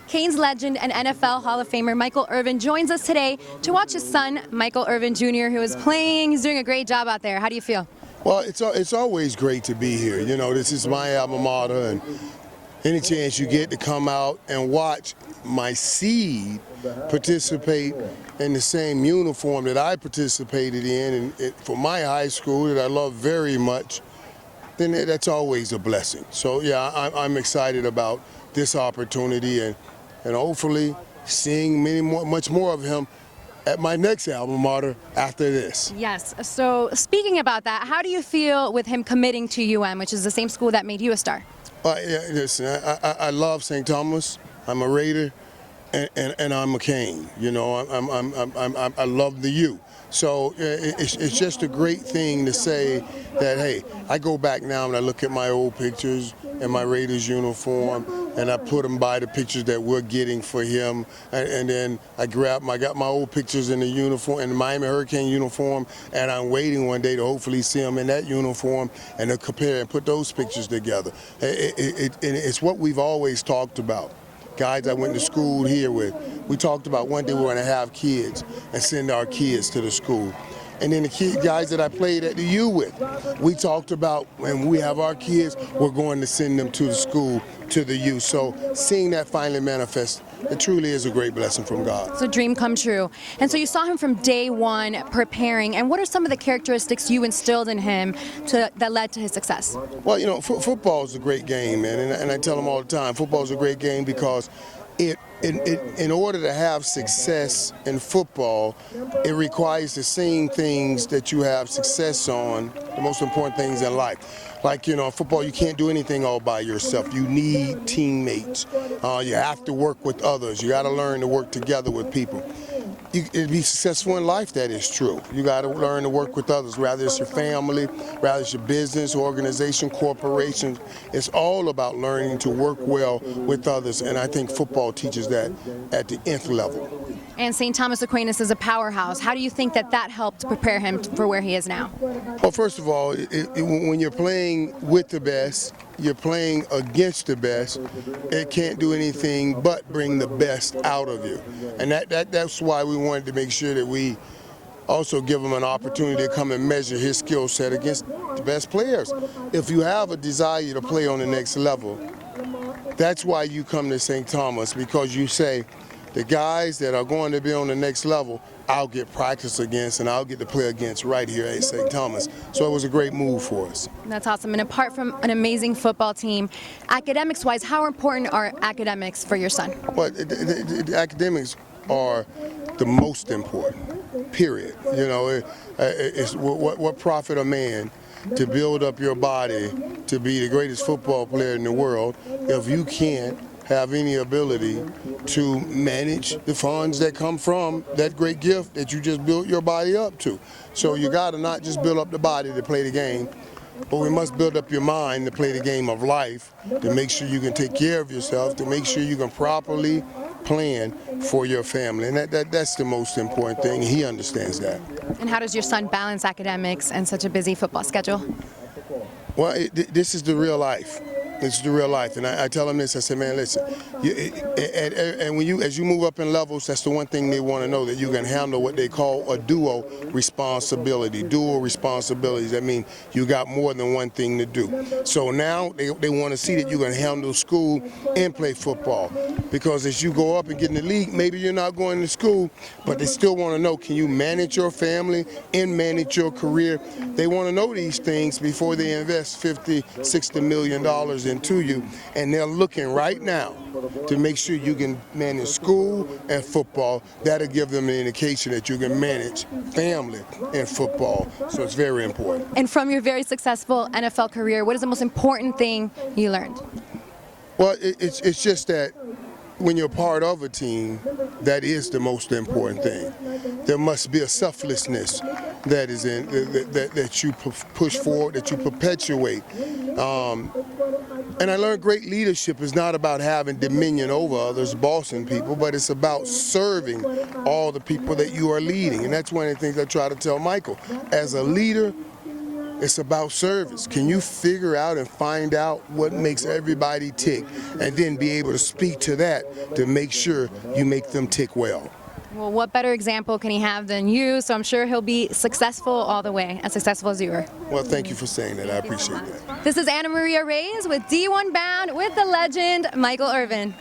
Canes legend and NFL Hall of Famer Michael Irvin joins us today to watch his son, Michael Irvin Jr., who is playing. He's doing a great job out there. How do you feel? Well, it's always great to be here. You know, this is my alma mater, and any chance you get to come out and watch my seed participate in the same uniform that I participated in and for my high school that I love very much, then that's always a blessing. So yeah, I'm excited about this opportunity and hopefully seeing much more of him at my next alma mater after this. Yes. So speaking about that, how do you feel with him committing to UM, which is the same school that made you a star? Yeah, listen, I love St. Thomas. I'm a Raider, and I'm a Cane. You know, I love the U. So it's just a great thing to say that, hey, I go back now and I look at my old pictures in my Raiders uniform, and I put them by the pictures that we're getting for him, and then I got my old pictures in the uniform, in the Miami Hurricane uniform, and I'm waiting one day to hopefully see him in that uniform and to compare and put those pictures together. It's what we've always talked about. Guys I went to school here with, we talked about one day we're going to have kids and send our kids to the school. And then the guys that I played at the U with, we talked about when we have our kids, we're going to send them to the school, to the U. So seeing that finally manifest, it truly is a great blessing from God. It's a dream come true. And so you saw him from day one preparing. And what are some of the characteristics you instilled in him that led to his success? Well, you know, football is a great game, man. And I tell them all the time, football is a great game because in order to have success in football, it requires the same things that you have success on, the most important things in life. Like, you know, in football, you can't do anything all by yourself. You need teammates. You have to work with others. You got to learn to work together with people. To be successful in life, that is true. You got to learn to work with others, whether it's your family, whether it's your business, organization, corporation. It's all about learning to work well with others, and I think football teaches that at the nth level. And St. Thomas Aquinas is a powerhouse. How do you think that helped prepare him for where he is now? Well, first of all, when you're playing with the best, you're playing against the best, it can't do anything but bring the best out of you. And that's why we wanted to make sure that we also give him an opportunity to come and measure his skill set against the best players. If you have a desire to play on the next level, that's why you come to St. Thomas, because you say, the guys that are going to be on the next level, I'll get practice against and I'll get to play against right here at St. Thomas. So it was a great move for us. That's awesome. And apart from an amazing football team, academics-wise, how important are academics for your son? Well, the academics are the most important, period. You know, it's what profit a man to build up your body to be the greatest football player in the world if you can't have any ability to manage the funds that come from that great gift that you just built your body up to. So you got to not just build up the body to play the game, but we must build up your mind to play the game of life, to make sure you can take care of yourself, to make sure you can properly plan for your family. And that's the most important thing. He understands that. And how does your son balance academics and such a busy football schedule? Well, this is the real life. This is the real life, and I tell them this. I say, man, listen. And as you move up in levels, that's the one thing they want to know, that you can handle what they call a dual responsibility. Dual responsibilities. That means you got more than one thing to do. So now they want to see that you can handle school and play football, because as you go up and get in the league, maybe you're not going to school, but they still want to know, can you manage your family and manage your career? They want to know these things before they invest $50, $60 million into you, and they're looking right now to make sure you can manage school and football. That'll give them an indication that you can manage family and football. So it's very important. And from your very successful NFL career, what is the most important thing you learned? Well, it's just that when you're part of a team, that is the most important thing. There must be a selflessness that is in that you push forward, that you perpetuate. And I learned great leadership is not about having dominion over others, bossing people, but it's about serving all the people that you are leading. And that's one of the things I try to tell Michael. As a leader, It's about service. Can you figure out and find out what makes everybody tick, and then be able to speak to that to make sure you make them tick well? Well, what better example can he have than you? So I'm sure he'll be successful all the way, as successful as you were. Well, thank you for saying that. I appreciate that. This is Maria Reyes with D1 Bound with the legend, Michael Irvin.